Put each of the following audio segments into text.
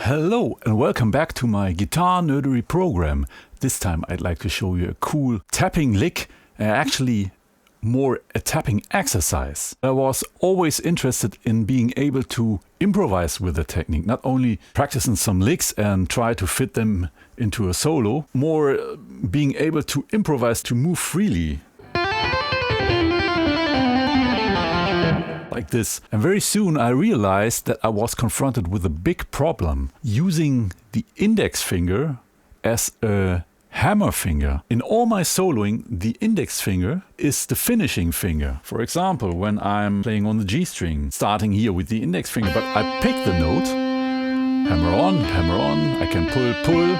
Hello and welcome back to my Guitar-Nerdery program. This time I'd like to show you a cool tapping lick, actually more a tapping exercise. I was always interested in being able to improvise with the technique, not only practicing some licks and try to fit them into a solo, more being able to improvise, to move freely. Like this. And very soon I realized that I was confronted with a big problem, using the index finger as a hammer finger. In all my soloing, the index finger is the finishing finger. For example, when I'm playing on the G string, starting here with the index finger, but I pick the note, hammer on, I can pull.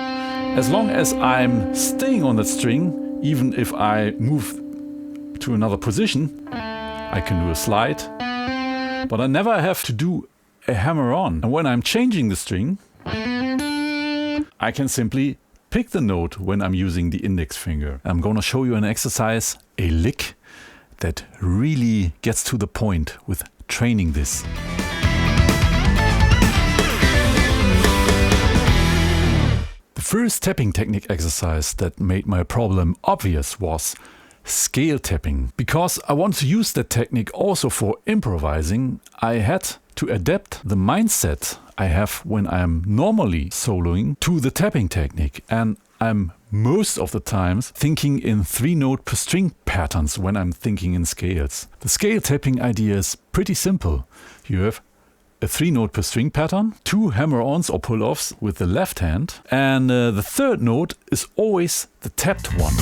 As long as I'm staying on that string, even if I move to another position, I can do a slide. But I never have to do a hammer on. And when I'm changing the string, I can simply pick the note when I'm using the index finger. I'm gonna show you an exercise, a lick, that really gets to the point with training this. The first tapping technique exercise that made my problem obvious was scale tapping. Because I want to use that technique also for improvising, I had to adapt the mindset I have when I'm normally soloing to the tapping technique. And I'm most of the times thinking in 3-note per string patterns when I'm thinking in scales. The scale tapping idea is pretty simple. You have a 3-note per string pattern, 2 hammer-ons or pull-offs with the left hand, and the third note is always the tapped one.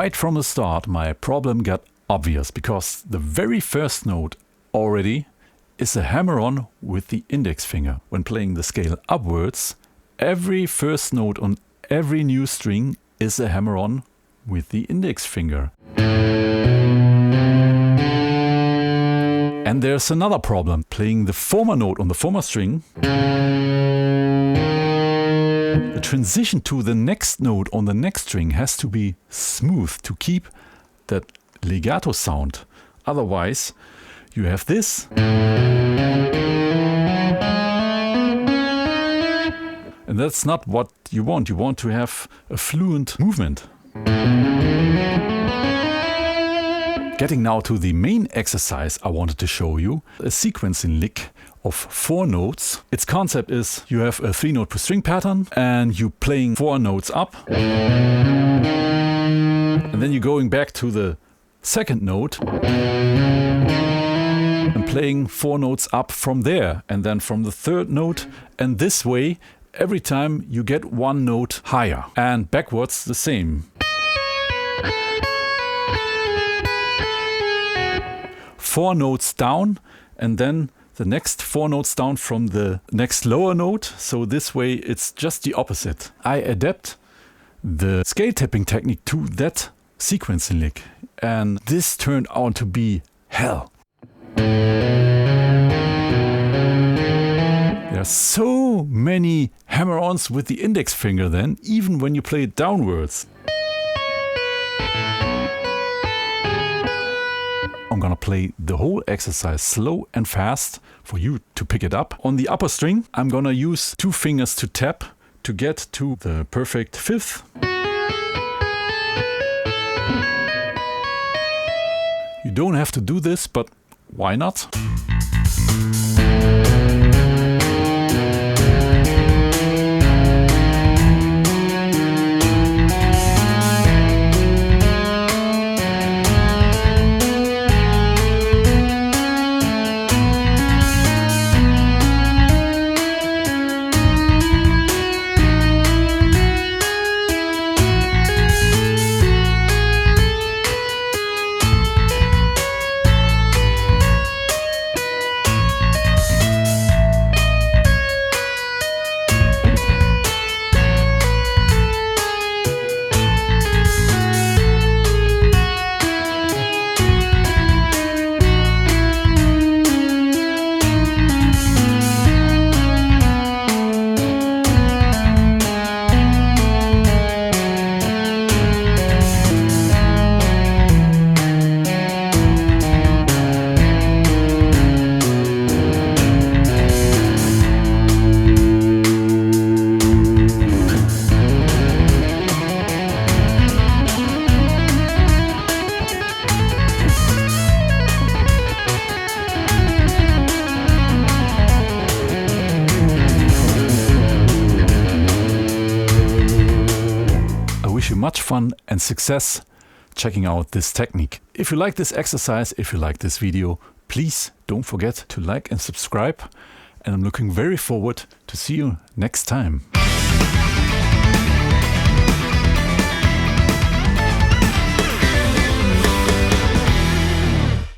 Right from the start, my problem got obvious, because the very first note already is a hammer-on with the index finger. When playing the scale upwards, every first note on every new string is a hammer-on with the index finger. And there's another problem. Playing the former note on the former string, the transition to the next note on the next string has to be smooth to keep that legato sound. Otherwise, you have this. And that's not what you want. You want to have a fluent movement. Getting now to the main exercise I wanted to show you, a sequencing lick of 4 notes. Its concept is you have a 3-note per string pattern and you're playing 4 notes up. And then you're going back to the second note and playing 4 notes up from there, and then from the third note, and this way every time you get 1 note higher, and backwards the same. 4 notes down, and then the next 4 notes down from the next lower note. So this way it's just the opposite. I adapt the scale tapping technique to that sequencing lick, and this turned out to be hell. There are so many hammer-ons with the index finger then, even when you play it downwards. I'm gonna play the whole exercise slow and fast for you to pick it up. On the upper string, I'm gonna use 2 fingers to tap to get to the perfect 5th. You don't have to do this, but why not? much fun and success checking out this technique. If you like this exercise, if you like this video, please don't forget to like and subscribe. And I'm looking very forward to see you next time.